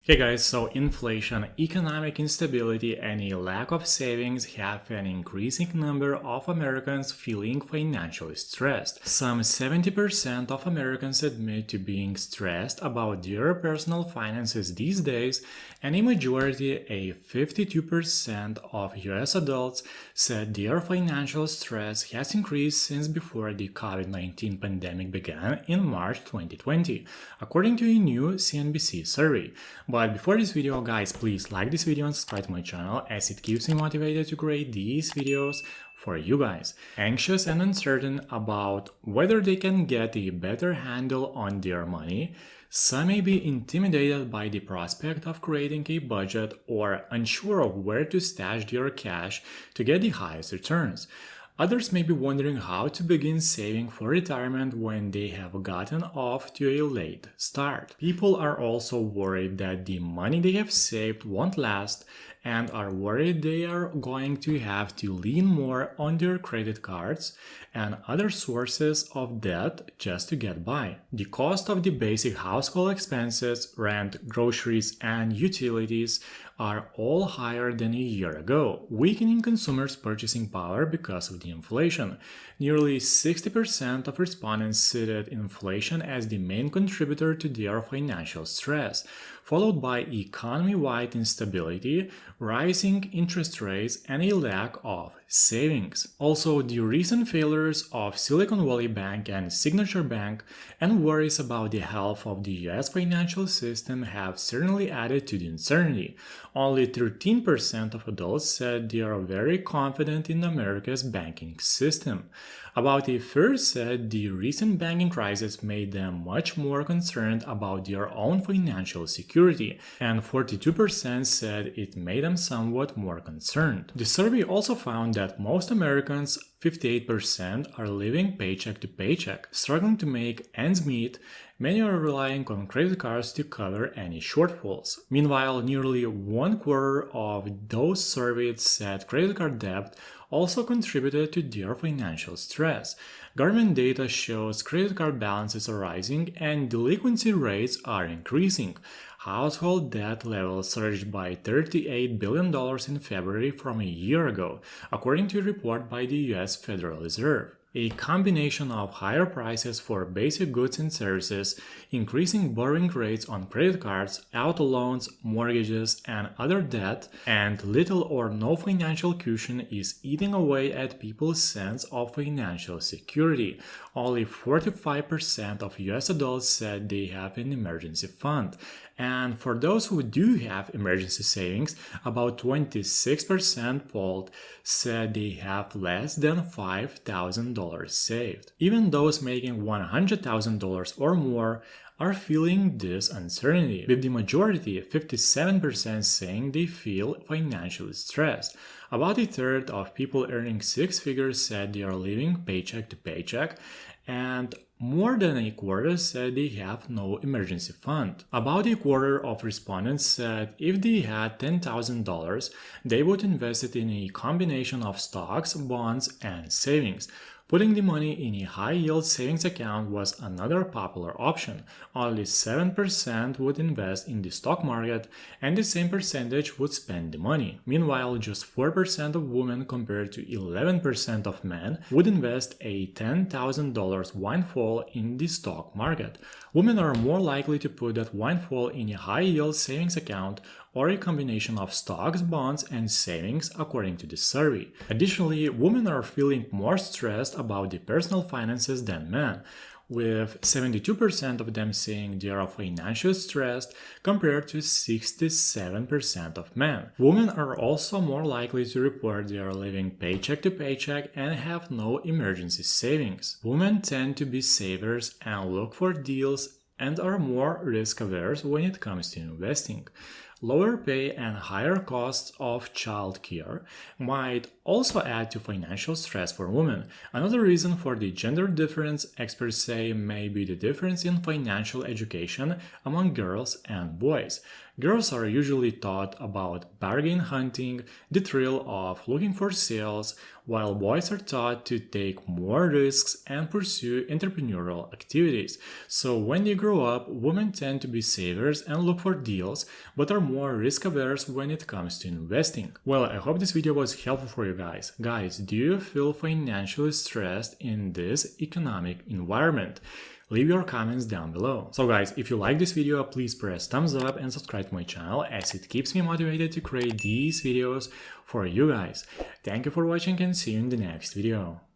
Hey guys, so inflation, economic instability, and a lack of savings have an increasing number of Americans feeling financially stressed. Some 70% of Americans admit to being stressed about their personal finances these days, and a majority, a 52% of US adults, said their financial stress has increased since before the COVID-19 pandemic began in March 2020, according to a new CNBC survey. But before this video, guys, please like this video and subscribe to my channel, as it keeps me motivated to create these videos for you guys. Anxious and uncertain about whether they can get a better handle on their money, some may be intimidated by the prospect of creating a budget or unsure of where to stash their cash to get the highest returns. Others may be wondering how to begin saving for retirement when they have gotten off to a late start. People are also worried that the money they have saved won't last and are worried they are going to have to lean more on their credit cards and other sources of debt just to get by. The cost of the basic household expenses, rent, groceries, and utilities are all higher than a year ago, weakening consumers' purchasing power because of the inflation. Nearly 60% of respondents cited inflation as the main contributor to their financial stress, followed by economy-wide instability, rising interest rates, and a lack of savings. Also, the recent failures of Silicon Valley Bank and Signature Bank and worries about the health of the US financial system have certainly added to the uncertainty. Only 13% of adults said they are very confident in America's banking system. About a third said the recent banking crisis made them much more concerned about their own financial security, and 42% said it made them somewhat more concerned. The survey also found that most Americans, 58%, are living paycheck to paycheck, struggling to make ends meet. Many are relying on credit cards to cover any shortfalls. Meanwhile, nearly one quarter of those surveyed said credit card debt also contributed to their financial stress. Government data shows credit card balances are rising and delinquency rates are increasing. Household debt levels surged by $38 billion in February from a year ago, according to a report by the US Federal Reserve. A combination of higher prices for basic goods and services, increasing borrowing rates on credit cards, auto loans, mortgages, and other debt, and little or no financial cushion is eating away at people's sense of financial security. Only 45% of US adults said they have an emergency fund. And for those who do have emergency savings, about 26% polled said they have less than $5,000 saved. Even those making $100,000 or more are feeling this uncertainty, with the majority, 57%, saying they feel financially stressed. About a third of people earning six figures said they are living paycheck to paycheck, and more than a quarter said they have no emergency fund. About a quarter of respondents said if they had $10,000, they would invest it in a combination of stocks, bonds, and savings. Putting the money in a high-yield savings account was another popular option. Only 7% would invest in the stock market, and the same percentage would spend the money. Meanwhile, just 4% of women compared to 11% of men would invest a $10,000 windfall in the stock market. Women are more likely to put that windfall in a high-yield savings account or a combination of stocks, bonds, and savings, according to the survey. Additionally, women are feeling more stressed about their personal finances than men, with 72% of them saying they are financially stressed compared to 67% of men. Women are also more likely to report they are living paycheck to paycheck and have no emergency savings. Women tend to be savers and look for deals and are more risk-averse when it comes to investing. Lower pay and higher costs of childcare might also add to financial stress for women. Another reason for the gender difference, experts say, may be the difference in financial education among girls and boys. Girls are usually taught about bargain hunting, the thrill of looking for sales, while boys are taught to take more risks and pursue entrepreneurial activities. So when they grow up, women tend to be savers and look for deals, but are more risk-averse when it comes to investing. Well, I hope this video was helpful for you guys. Guys, do you feel financially stressed in this economic environment? Leave your comments down below. So guys, if you like this video, please press thumbs up and subscribe to my channel, as it keeps me motivated to create these videos for you guys. Thank you for watching and see you in the next video.